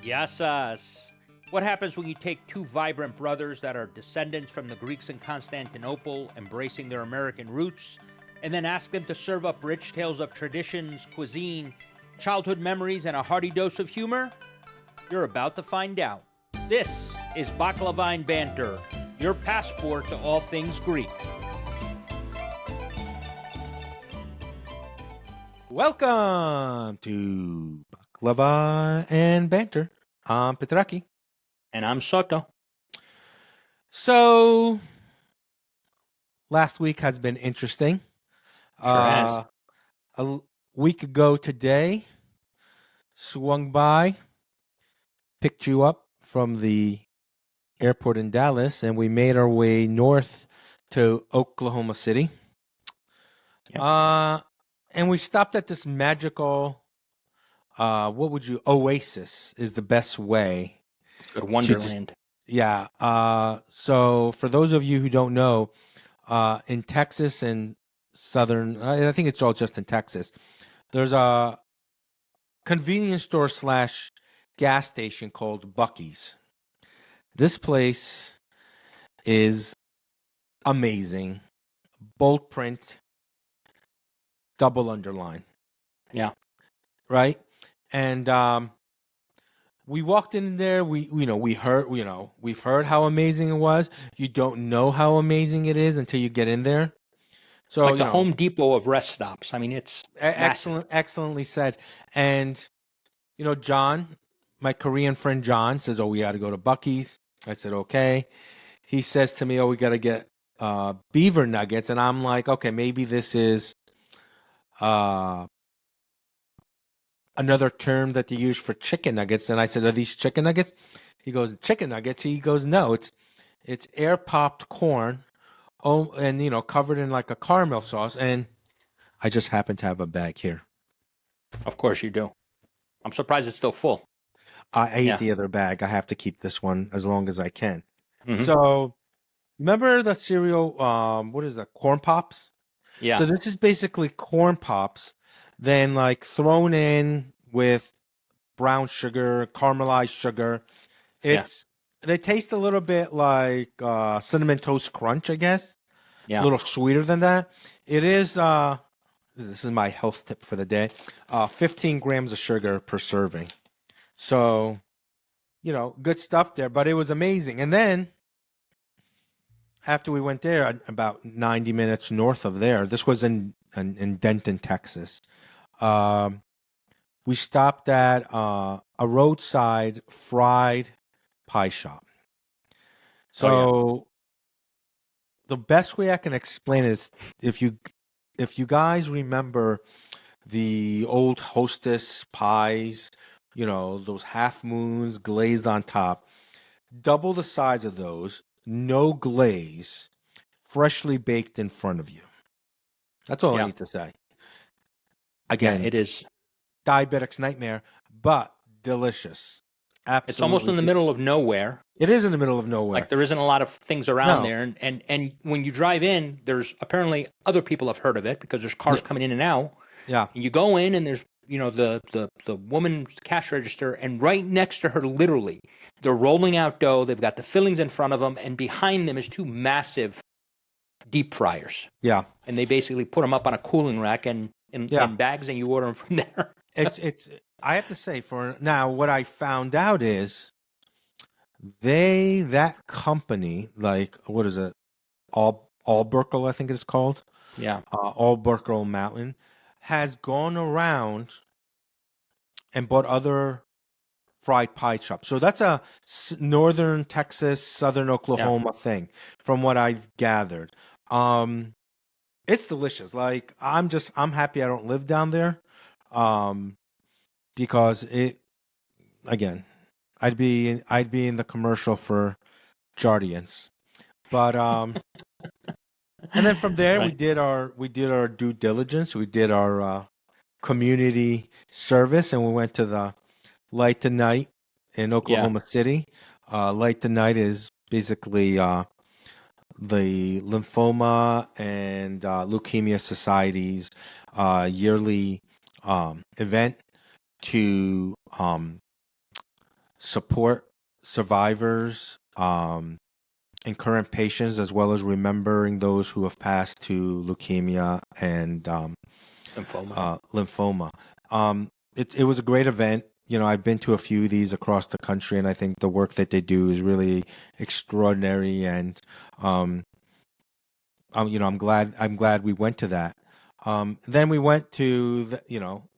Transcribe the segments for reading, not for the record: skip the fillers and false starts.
Yasas. What happens when you take two vibrant brothers that are descendants from the Greeks in Constantinople, embracing their American roots, and then ask them to serve up rich tales of traditions, cuisine, childhood memories, and a hearty dose of humor? You're about to find out. This is Baklavine Banter, your passport to all things Greek. Welcome to Baklava and Banter. I'm Petraki. And I'm Soto. So, last week has been interesting. Sure has. A week ago today, swung by, picked you up from the airport in Dallas, and we made our way north to Oklahoma City. Yep. And we stopped at this magical, oasis is the best way. Good Wonderland. So for those of you who don't know, in Texas and southern, I think it's all just in Texas, there's a convenience store / gas station called Buc-ees. This place is amazing. Bold print, double underline. Yeah. Right? And we walked in there. We've heard how amazing it was. You don't know how amazing it is until you get in there. So it's like the Home Depot of rest stops. I mean, it's excellently said. And John, my Korean friend John, says, "Oh, we got to go to Buc-ees." I said, "Okay." He says to me, "Oh, we got to get Beaver nuggets," and I'm like, "Okay, maybe this is another term that they use for chicken nuggets." And I said, "Are these chicken nuggets?" He goes, "Chicken nuggets?" He goes, "No, it's air popped corn, and covered in like a caramel sauce." And I just happen to have a bag here. Of course you do. I'm surprised it's still full. I ate the other bag. I have to keep this one as long as I can. Mm-hmm. So, remember the cereal? What is that? Corn Pops. Yeah. So this is basically corn pops, then like thrown in with brown sugar, caramelized sugar. They taste a little bit like Cinnamon Toast Crunch, I guess. Yeah. A little sweeter than that. It is. This is my health tip for the day. 15 grams of sugar per serving. So, good stuff there. But it was amazing. And then after we went there, about 90 minutes north of there, this was in Denton, Texas. We stopped at a roadside fried pie shop. So the best way I can explain it is if you guys remember the old Hostess pies, those half moons glazed on top, double the size of those, no glaze, freshly baked in front of you. That's all I need to say. Again, it is diabetic's nightmare, but delicious. Absolutely. It's almost in the middle of nowhere. It is in the middle of nowhere. Like there isn't a lot of things around there. And when you drive in, there's apparently other people have heard of it because there's cars coming in and out. Yeah. And you go in and there's, the woman's cash register, and right next to her, literally, they're rolling out dough. They've got the fillings in front of them, and behind them is two massive deep fryers. Yeah. And they basically put them up on a cooling rack and in bags, and you order them from there. It's I have to say, for now, what I found out is that company, like, what is it? Arbuckle, I think it's called. Yeah. Arbuckle Mountain has gone around and bought other fried pie shops. So that's a northern Texas, southern Oklahoma thing, from what I've gathered. It's delicious. Like, I'm happy I don't live down there. Because I'd be in the commercial for Jardians. But and then from there we did our due diligence. We did our community service, and we went to the Light to Night in Oklahoma City. Light to Night is basically the Lymphoma and Leukemia Society's yearly event to support survivors and current patients, as well as remembering those who have passed to leukemia and lymphoma. It was a great event. I've been to a few of these across the country, and I think the work that they do is really extraordinary. And I'm glad we went to that. Then we went to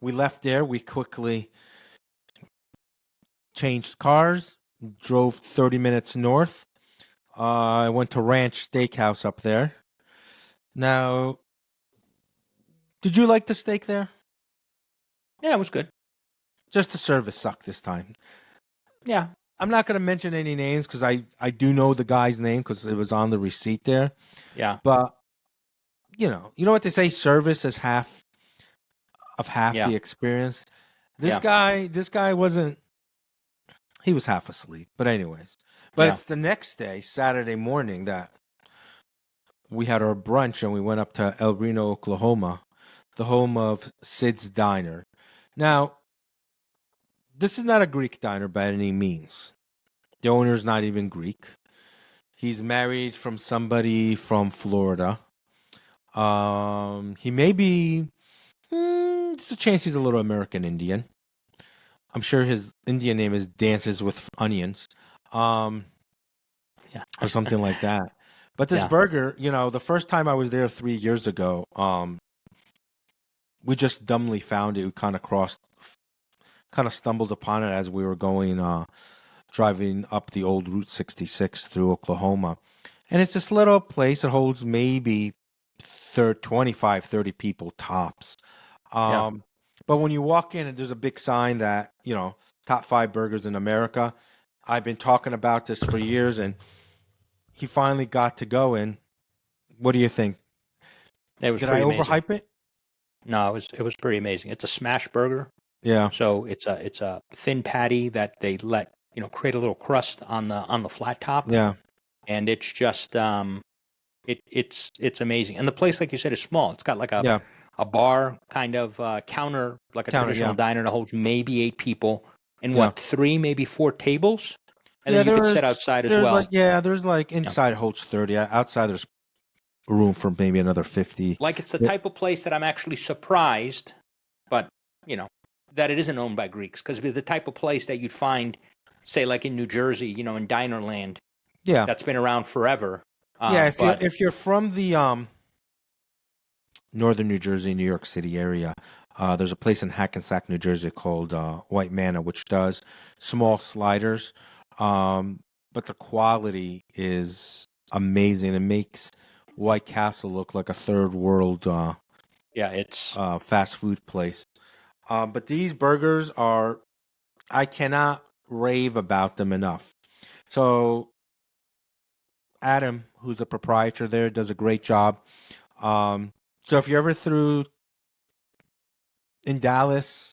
we left there. We quickly changed cars, drove 30 minutes north. I went to Ranch Steakhouse up there. Now, did you like the steak there? Yeah, it was good. Just the service sucked this time. Yeah. I'm not going to mention any names because I do know the guy's name because it was on the receipt there. Yeah. But, you know what they say, service is half Yeah. the experience. This guy wasn't, he was half asleep. But anyways, it's the next day, Saturday morning, that we had our brunch and we went up to El Reno, Oklahoma, the home of Sid's Diner. Now, this is not a Greek diner by any means. The owner's not even Greek. He's married from somebody from Florida. He may be, there's a chance he's a little American Indian. I'm sure his Indian name is Dances with Onions, or something like that. But this burger, the first time I was there 3 years ago, we just dumbly found it. We kind of stumbled upon it as we were driving up the old Route 66 through Oklahoma. And it's this little place that holds maybe 25, 30 people tops. But when you walk in, and there's a big sign that, top 5 burgers in America. I've been talking about this for years, and he finally got to go in. What do you think? Did I overhype it? No, it was pretty amazing. It's a smash burger. Yeah. So it's a thin patty that they let create a little crust on the flat top. Yeah. And it's just it's amazing. And the place, like you said, is small. It's got like a bar kind of counter, like a traditional diner that holds maybe 8 people, and 3, maybe 4 tables. And then you could sit outside as well. There's like inside it holds 30. Outside there's room for maybe another 50. Like it's the type of place that I'm actually surprised, but that it isn't owned by Greeks, because it'd be the type of place that you'd find, say, like in New Jersey, in Dinerland. Yeah, that's been around forever. If you're from the northern New Jersey, New York City area, there's a place in Hackensack, New Jersey called White Manna, which does small sliders, but the quality is amazing. It makes White Castle look like a third world it's fast food place. But these burgers I cannot rave about them enough. So Adam, who's the proprietor there, does a great job. So if you're ever through in Dallas,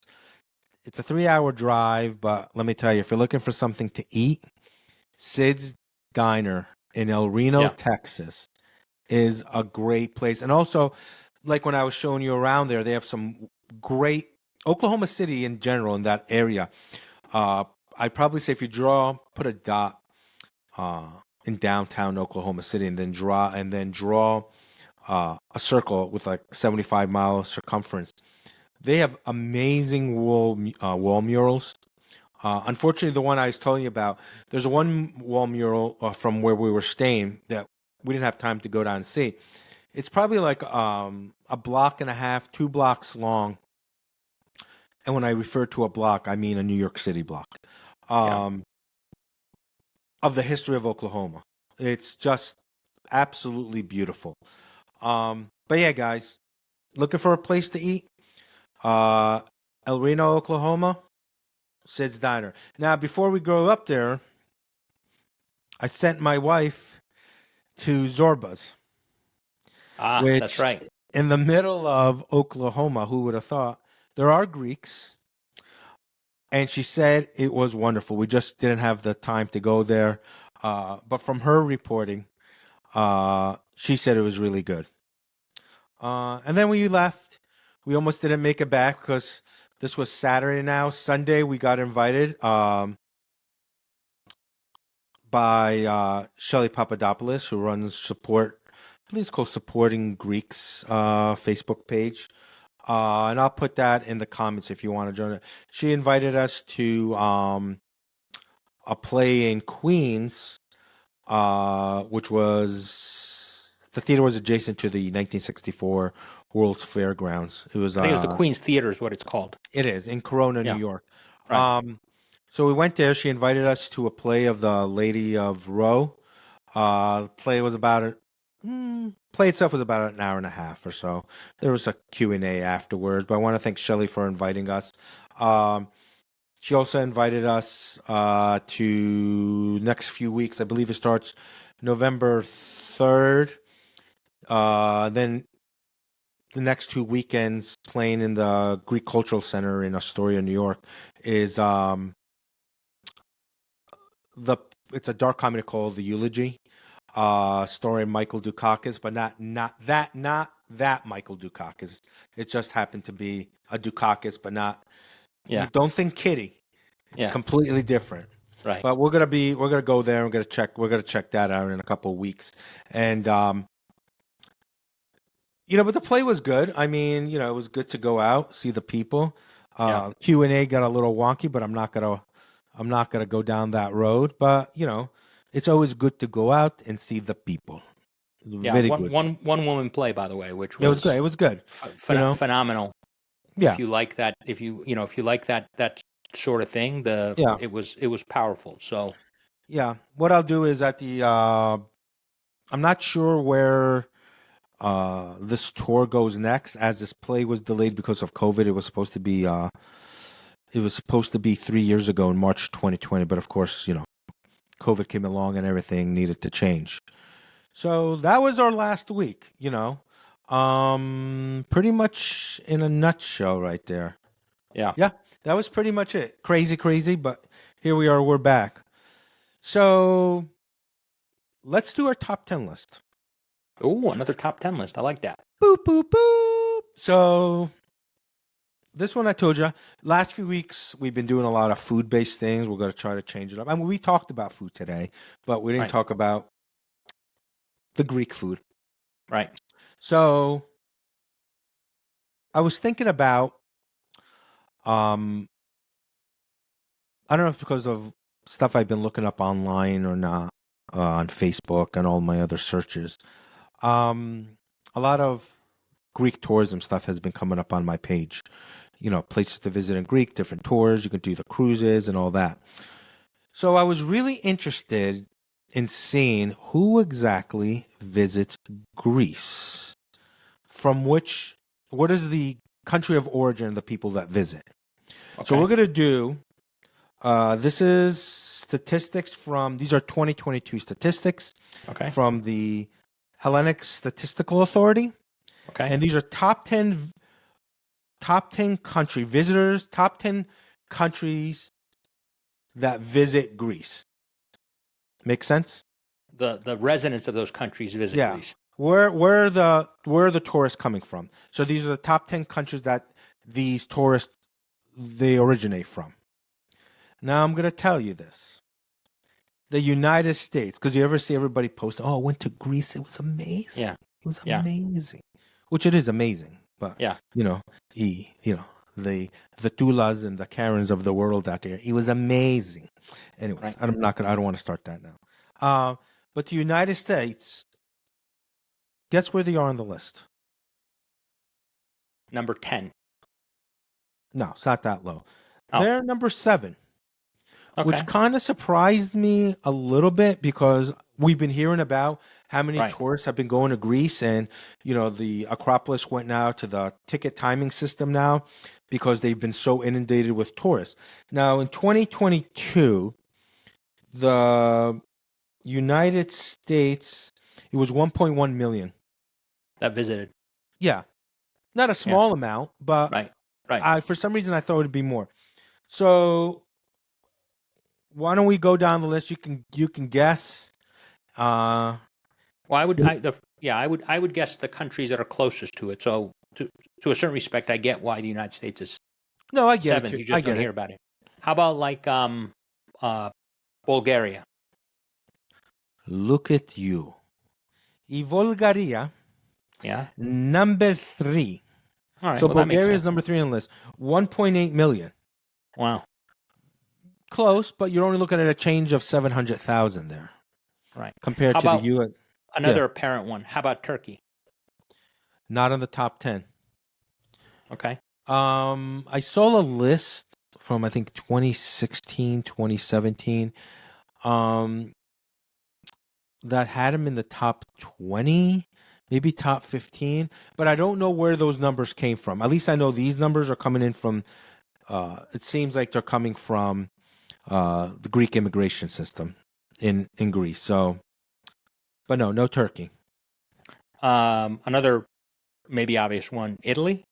it's a 3-hour drive, but let me tell you, if you're looking for something to eat, Sid's Diner in El Reno, Texas is a great place. And also, like when I was showing you around there, they have some great Oklahoma City in general in that area. I'd probably say if you put a dot in downtown Oklahoma City and then draw a circle with like 75-mile circumference. They have amazing wall murals. Unfortunately, the one I was telling you about, there's one wall mural from where we were staying that we didn't have time to go down and see. It's probably like a block and a half, 2 blocks long. And when I refer to a block, I mean a New York City block. Of the history of Oklahoma. It's just absolutely beautiful. But yeah, guys, looking for a place to eat? El Reno, Oklahoma, Sid's Diner. Now, before we go up there, I sent my wife to Zorba's. Which, that's right. In the middle of Oklahoma, who would have thought? There are Greeks. And she said it was wonderful. We just didn't have the time to go there. But from her reporting, she said it was really good. And then we left. We almost didn't make it back because this was Saturday now. Sunday, we got invited. by Shelly Papadopoulos, who runs support. I believe it's called Supporting Greeks Facebook page. And I'll put that in the comments if you want to join it. She invited us to a play in Queens, which was the theater was adjacent to the 1964 World's Fairgrounds. It was I think it was the Queen's Theater is what it's called. it is in Corona, New Yeah. York. Right. So we went there. She invited us to a play of the Lady of Roe. The play was about play itself was about an hour and a half or so. There was a Q&A afterwards, but I want to thank Shelley for inviting us. She also invited us to next few weeks. I believe it starts November 3rd. Then the next 2 weekends playing in the Greek Cultural Center in Astoria, New York, is it's a dark comedy called The Eulogy, starring Michael Dukakis, but not that Michael Dukakis. It just happened to be a Dukakis, but not. Yeah. Don't think Kitty. It's completely different. Right. But we're gonna go there and we're gonna check that out in a couple of weeks. And but the play was good. I mean, it was good to go out, see the people. Q&A got a little wonky, but I'm not gonna go down that road. But it's always good to go out and see the people. Yeah, Very good. one woman play, by the way, which It was good. It was good. Phenomenal. Yeah. If you like that, if you like that sort of thing, it was powerful. So yeah, what I'll do is at the I'm not sure where this tour goes next, as this play was delayed because of COVID. It was supposed to be 3 years ago in March 2020, but of course, COVID came along and everything needed to change. So that was our last week, pretty much in a nutshell right there. Yeah, that was pretty much it. Crazy, but here we are, we're back. So let's do our top 10 list. Oh, another top 10 list. I like that. Boop, boop, boop. So this one I told you, last few weeks we've been doing a lot of food-based things. We're going to try to change it up. I mean, we talked about food today, but we didn't talk about the Greek food. Right. So I was thinking about, I don't know if it's because of stuff I've been looking up online or not, on Facebook and all my other searches. A lot of Greek tourism stuff has been coming up on my page. Places to visit in Greek, different tours. You can do the cruises and all that. So I was really interested in seeing who exactly visits Greece. What is the country of origin of the people that visit? Okay. So we're going to do, this is statistics these are 2022 statistics from the Hellenic Statistical Authority. Okay. And these are top 10 country visitors, top 10 countries that visit Greece. Make sense? The residents of those countries visit Greece. Where are the tourists coming from? So these are the top 10 countries that these tourists they originate from. Now I'm going to tell you this. The United States, because you ever see everybody post, I went to Greece, it was amazing. Yeah. It was amazing. Which it is amazing. But the Tulas and the Karens of the world out there, it was amazing. Anyways, I don't want to start that now. But the United States, guess where they are on the list? Number 10. No, it's not that low. They're number 7. Which kind of surprised me a little bit because we've been hearing about how many tourists have been going to Greece, and the Acropolis went now to the ticket timing system now because they've been so inundated with tourists. Now in 2022, the United States, it was 1.1 million that visited. Yeah, not a small amount, but for some reason I thought it would be more. So why don't we go down the list? You can guess. Well, I would guess the countries that are closest to it. So to a certain respect, I get why the United States is. No, I get 7. it. You just don't hear about it. How about like Bulgaria? Look at you. I Bulgaria, Yeah. number 3. All right. So Well, that makes Bulgaria is sense. number 3 on the list. 1.8 million. Wow. Close, but you're only looking at a change of 700,000 there Right. compared How to the about U.S. another apparent one? How about Turkey? Not on the top 10. Okay. I saw a list from I think 2016, 2017, that had him in the top 20, maybe top 15, but I don't know where those numbers came from. At least I know these numbers are coming in from. It seems like they're coming from the Greek immigration system in Greece. So, but no Turkey. Another maybe obvious one. Italy.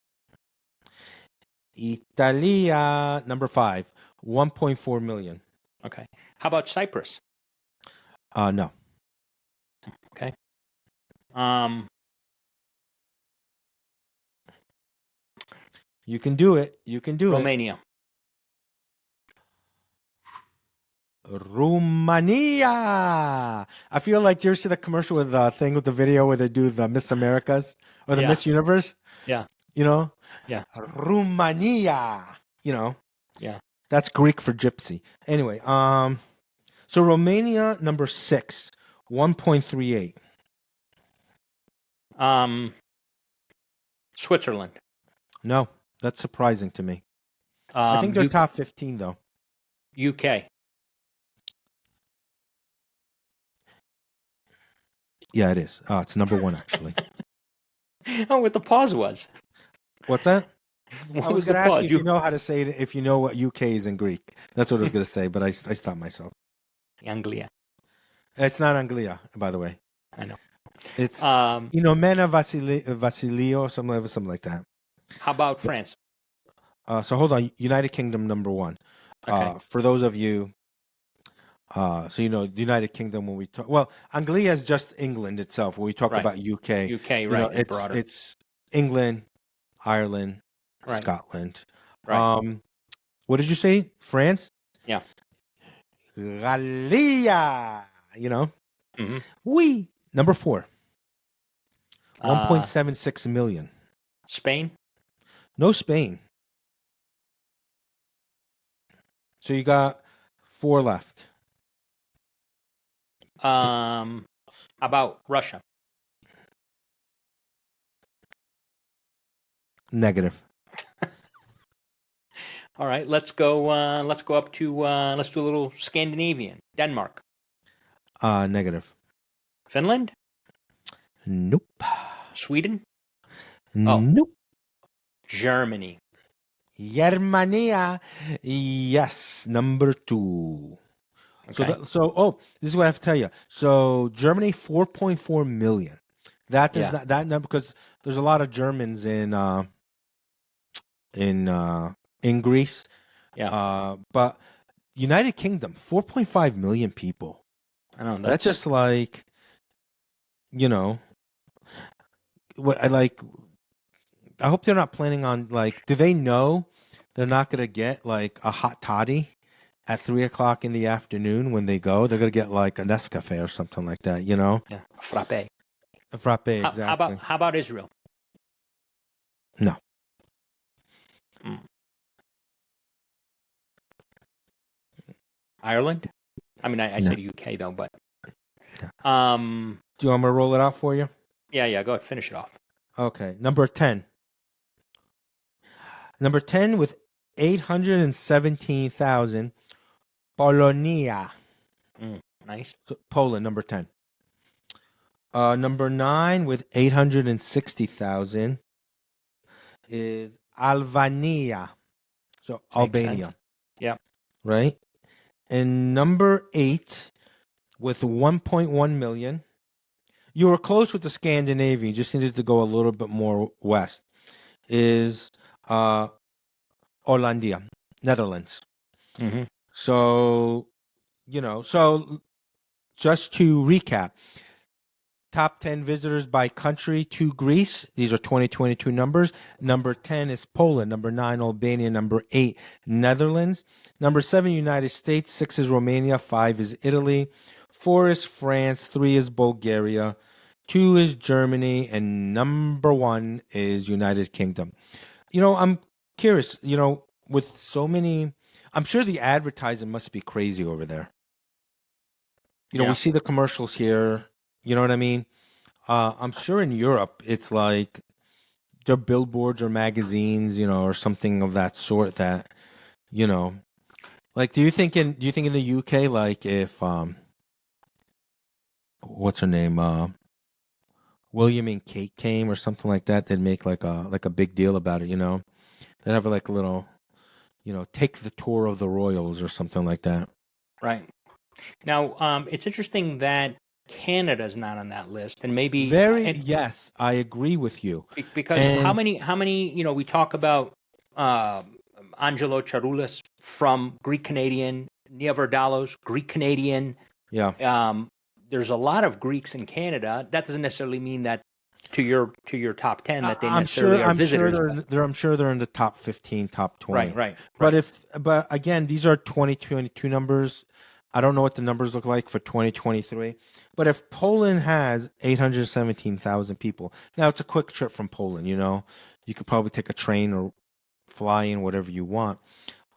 Italia, number 5, 1.4 million. Okay. How about Cyprus? No. Okay. Um, You can do it. You can do Romania. Romania. I feel like you ever see the commercial with the thing with the video where they do the Miss Americas or the Yeah. Miss Universe? Yeah. You know? Yeah. Romania. You know? Yeah. That's Greek for gypsy. Anyway, so Romania, number 6, 1.38. Switzerland. No, that's surprising to me. I think they're top 15, though. UK. Yeah, it is. It's number 1, actually. Oh, what the pause was. What's that? What I was was the going to ask pause? you if you know how to say it, if you know what UK is in Greek. That's what I was going to say, but I stopped myself. Anglia. It's not Anglia, by the way. I know. It's Mena Vasilio, something like that. How about France? So hold on. United Kingdom, number 1. Okay. For those of you, so the United Kingdom, when we talk, well, Anglia is just England itself. When we talk Right. about UK, UK, right? It's broader. it's England, Ireland, Right. Scotland. Right. What did you say? France? Yeah. Galia. Mm-hmm. We number 4. 1.76 million. Spain? No Spain. So you got 4 left. About Russia? Negative. All right, let's go up to let's do a little Scandinavian. Denmark. Negative. Finland? Nope. Sweden? Nope. Germany. Germania. Yes, number 2. Okay. This is what I have to tell you. So Germany, 4.4 million. That does not that number, because there's a lot of Germans in Greece. Yeah. But United Kingdom, 4.5 million people. I know That's just like, what I like. I hope they're not planning on, like, do they know they're not going to get like a hot toddy at 3:00 in the afternoon when they go? They're going to get like a Nescafe or something like that, Yeah. Frappe. A frappe, exactly. How about Israel? No. Ireland? I mean, I said UK though, but Do you want me to roll it out for you? Yeah, go ahead, finish it off. Okay, number 10. Number 10 with 817,000. Polonia. Nice. So Poland, number 10. Number 9 with 860,000 is Albania. So Albania. Sense. Yeah. Right? And number 8 with 1.1 million. You were close with the Scandinavian. You just needed to go a little bit more west. Is Hollandia, Netherlands. Mm-hmm. So, just to recap, top 10 visitors by country to Greece. These are 2022 numbers. Number 10 is Poland. Number 9, Albania. Number 8, Netherlands. Number 7, United States. 6 is Romania. 5 is Italy. 4 is France, 3 is Bulgaria, 2 is Germany, and number 1 is United Kingdom. I'm curious, with so many, I'm sure the advertising must be crazy over there. We Yeah. see the commercials here, you know what I mean? I'm sure in Europe it's like there are billboards or magazines, or something of that sort that, you know, like do you think in the UK, like if what's her name? William and Kate came or something like that, they'd make like a big deal about it. They'd have like a little, take the tour of the royals or something like that. Right. Now, it's interesting that Canada's not on that list, and maybe Yes, I agree with you. because And how many we talk about uh, Angelo Charoulas from Greek Canadian, Nia Vardalos, Greek Canadian. yeah, There's a lot of Greeks in Canada. That doesn't necessarily mean that to your top 10 that they I'm sure necessarily are visitors. I'm sure they're in the top 15, top 20. Right. But again, these are 2022 numbers. I don't know what the numbers look like for 2023. But if Poland has 817,000 people, now it's a quick trip from Poland, you could probably take a train or fly in, whatever you want.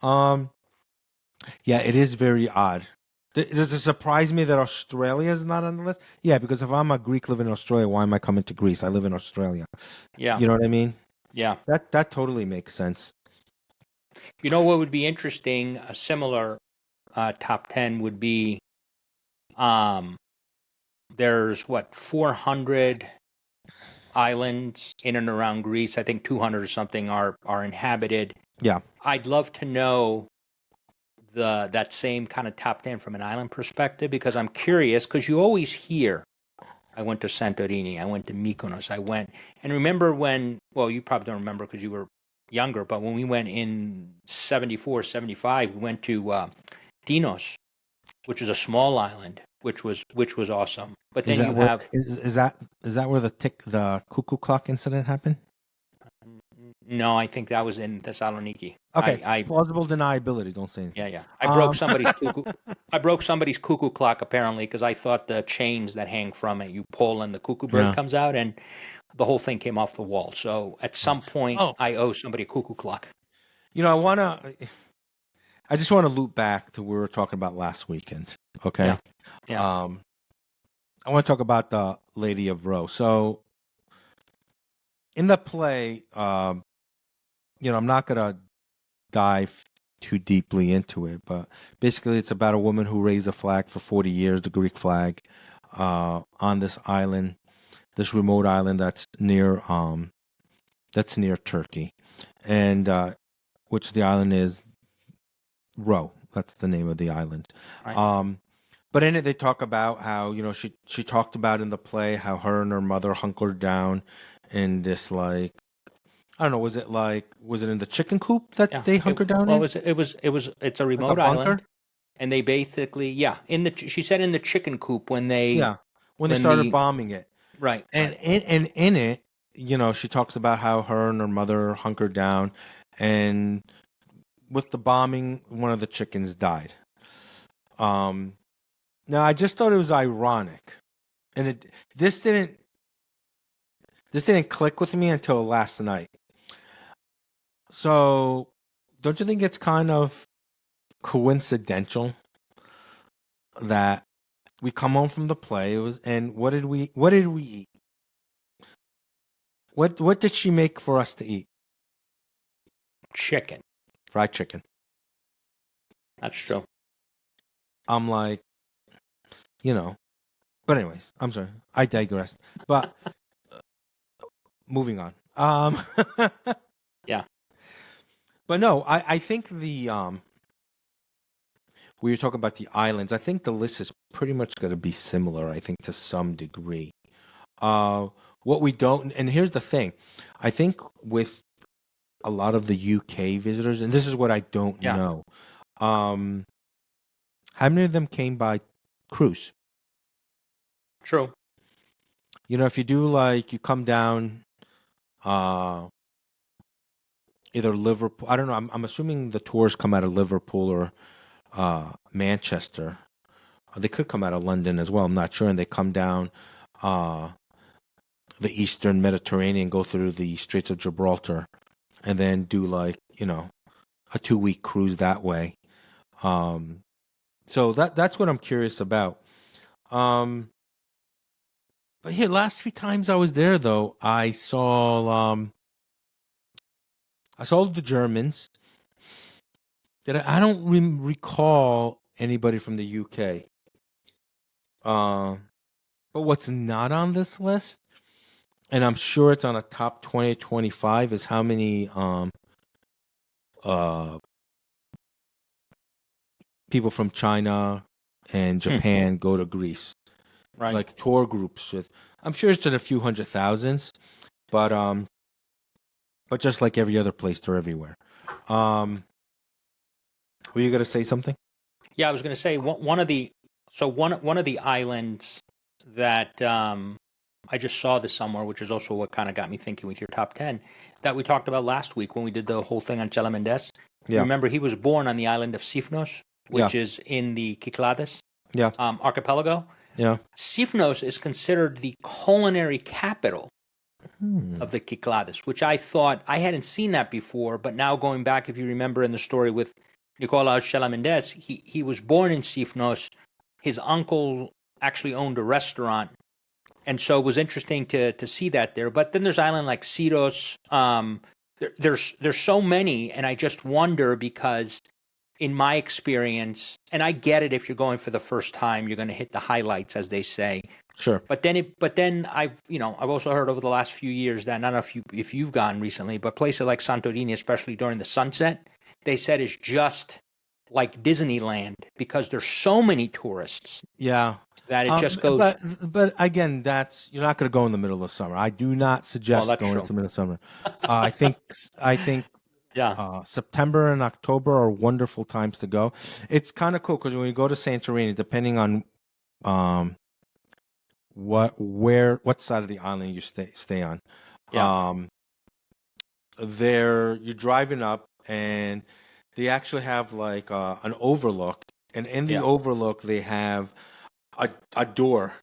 Yeah, it is very odd. Does it surprise me that Australia is not on the list? Yeah, because if I'm a Greek living in Australia, why am I coming to Greece? I live in Australia. Yeah. You know what I mean? Yeah. That totally makes sense. You know what would be interesting? A similar top 10 would be there's 400 islands in and around Greece. I think 200 or something are inhabited. Yeah. I'd love to know that same kind of top 10 from an island perspective, because I'm curious, because you always hear I went to Santorini, I went to Mykonos, and remember when, well, you probably don't remember because you were younger, but when we went in 74, 75, we went to Dinos, which is a small island, which was awesome. But then you have is that where the cuckoo clock incident happened? no, I think that was in Thessaloniki. Okay, I plausible deniability. Don't say anything. yeah. I broke somebody's cuckoo. I broke somebody's cuckoo clock apparently because I thought the chains that hang from it, you pull and the cuckoo bird Yeah. comes out, and the whole thing came off the wall. So at some point, Oh. I owe somebody a cuckoo clock. I just want to loop back to what we were talking about last weekend. Okay. Yeah. I want to talk about the Lady of Roe. So in the play, I'm not gonna dive too deeply into it, but basically it's about a woman who raised the flag for 40 years, the Greek flag, on this island, this remote island that's near Turkey, and which the island is Roe. That's the name of the island. Right. But in it, they talk about how she talked about in the play how her and her mother hunkered down in this, like, I don't know, was it in the chicken coop that Yeah. they hunkered down Well, in? it's a Like a remote bunker? island, and they basically she said in the chicken coop when Yeah, when they started bombing it. right. And in it, she talks about how her and her mother hunkered down, and with the bombing, one of the chickens died. Now I just thought it was ironic, and this didn't click with me until last night. So, don't you think it's kind of coincidental that we come home from the play? And what did we eat? What did she make for us to eat? Chicken. Fried chicken. That's true. I'm like, but anyways, I'm sorry. I digress. But moving on. Yeah. But no, I think we were talking about the islands. I think the list is pretty much going to be similar, I think, to some degree. What we don't, and here's the thing, I think with a lot of the UK visitors, and this is what I don't know, how many of them came by cruise? True. If you do, like, you come down, either Liverpool, I don't know, I'm assuming the tours come out of Liverpool or Manchester. They could come out of London as well. I'm not sure. And they come down the Eastern Mediterranean, go through the Straits of Gibraltar, and then do like, a 2-week cruise that way. So that's what I'm curious about. But here, last few times I was there, though, I saw the Germans. I don't recall anybody from the UK. But what's not on this list, and I'm sure it's on a top 20 25, is how many people from China and Japan go to Greece. Right. Like tour groups I'm sure it's in a few hundred thousands, but just like every other place, they're everywhere. Were you gonna say something? Yeah, I was going to say one of the islands that I just saw this somewhere, which is also what kind of got me thinking with your top 10 that we talked about last week when we did the whole thing on Chela Mendes. Yeah. Remember, he was born on the island of Sifnos, which is in the Cyclades archipelago. Yeah. Sifnos is considered the culinary capital of the Cyclades, which I thought I hadn't seen that before, but now going back, if you remember in the story with Nicolaus Chela Mendes, he was born in Sifnos. His uncle actually owned a restaurant, and so it was interesting to see that there. But then there's island like Siros. There's so many, and I just wonder because in my experience, and I get it, if you're going for the first time, you're going to hit the highlights, as they say. Sure. But then I've also heard over the last few years that, I don't know if you've gone recently, but places like Santorini, especially during the sunset, they said is just like Disneyland because there's so many tourists. Yeah. That it just goes. But again, you're not going to go in the middle of summer. I do not suggest going into the middle of summer. I think September and October are wonderful times to go. It's kind of cool because when you go to Santorini, depending on what side of the island you stay on, you're driving up and they actually have like an overlook, and in the overlook they have a door,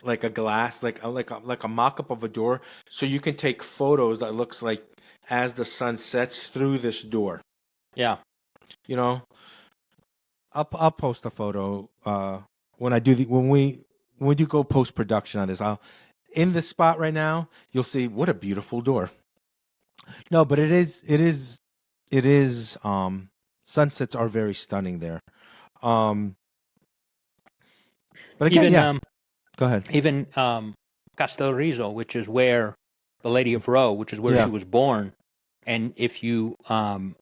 like a glass, like a mock-up of a door, so you can take photos that looks like as the sun sets through this door. Yeah. I'll post a photo when we do go post production on this. In this spot right now, you'll see what a beautiful door. No, but it is sunsets are very stunning there. But again, go ahead. Even Castel Rizzo, which is where the Lady of Rho, which is where she was born, and if you Fortini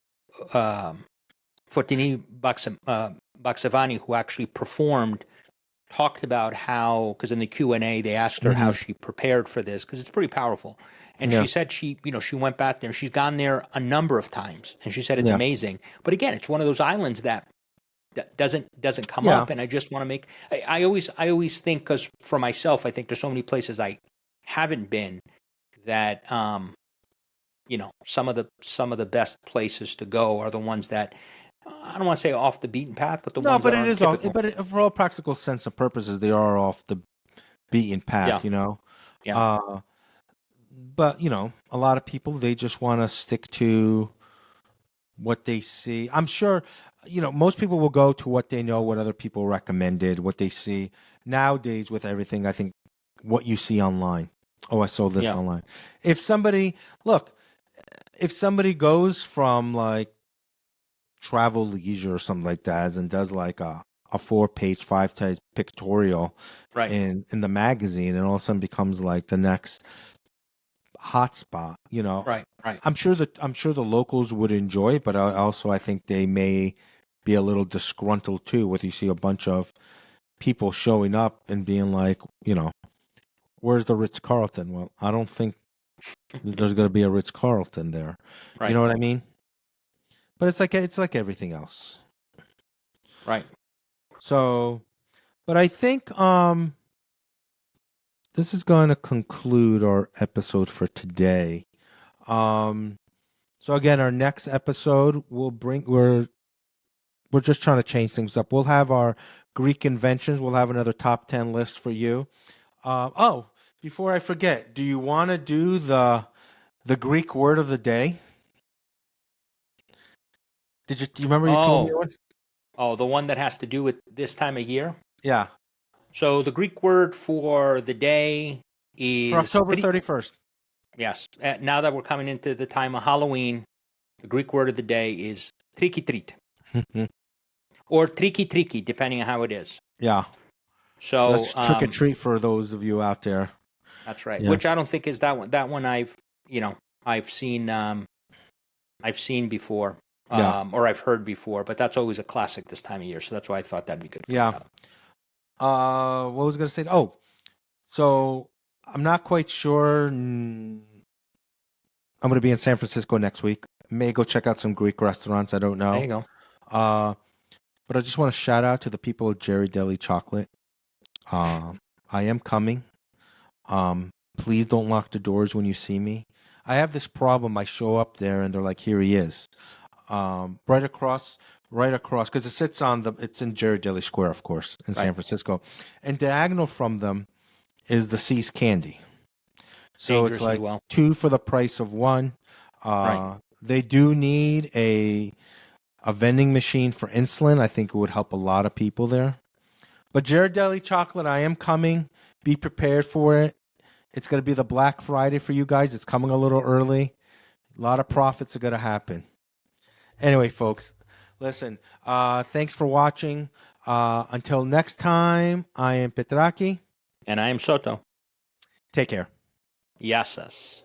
Baxevani, who actually performed, talked about how, because in the Q&A they asked her how she prepared for this, because it's pretty powerful, and she said she went back there and she's gone there a number of times, and she said it's amazing. But again, it's one of those islands that doesn't come up, and I just want to make. I always think, because for myself, I think there's so many places I haven't been that some of the best places to go are the ones that I don't want to say off the beaten path, but ones that aren't typical. But for all practical sense and purposes, they are off the beaten path. But a lot of people, they just want to stick to what they see. I'm sure, most people will go to what they know, what other people recommended, what they see. Nowadays, with everything, I think what you see online. Oh, I saw this online. If somebody goes from like Travel Leisure or something like that and does like a 4-page, 5-page pictorial in the magazine, and all of a sudden becomes like the next hotspot, Right. I'm sure the locals would enjoy it, but I think they may be a little disgruntled too, with you see a bunch of people showing up and being like, where's the Ritz-Carlton? Well, I don't think there's going to be a Ritz-Carlton there. Right. You know what I mean? But it's like everything else. Right. So, but I think this is going to conclude our episode for today. So again, our next episode we're just trying to change things up. We'll have our Greek inventions. We'll have another top 10 list for you. Before I forget, do you want to do the Greek word of the day? Do you remember you told me one? Oh, the one that has to do with this time of year? Yeah. So the Greek word for the day is... For October 31st. Yes. Now that we're coming into the time of Halloween, the Greek word of the day is triki-treat. Or triki-triki, depending on how it is. Yeah. So that's trick or treat for those of you out there. That's right. Yeah. Which I don't think is that one. That one I've seen before. Or I've heard before, but that's always a classic this time of year. So that's why I thought that'd be good. Yeah. What was I going to say? Oh, so I'm not quite sure. I'm going to be in San Francisco next week. May go check out some Greek restaurants. I don't know. There you go. But I just want to shout out to the people of Ghirardelli Chocolate. I am coming. Please don't lock the doors when you see me. I have this problem. I show up there and they're like, "Here he is." Right across, because it's in Ghirardelli Square, of course, in San Francisco, and diagonal from them is the Seas Candy. So it's like 2 for the price of 1. They do need a vending machine for insulin. I think it would help a lot of people there. But Ghirardelli Chocolate, I am coming. Be prepared for it. It's going to be the Black Friday for you guys. It's coming a little early. A lot of profits are going to happen. Anyway, folks, listen, thanks for watching. Until next time, I am Petraki. And I am Soto. Take care. Yassas.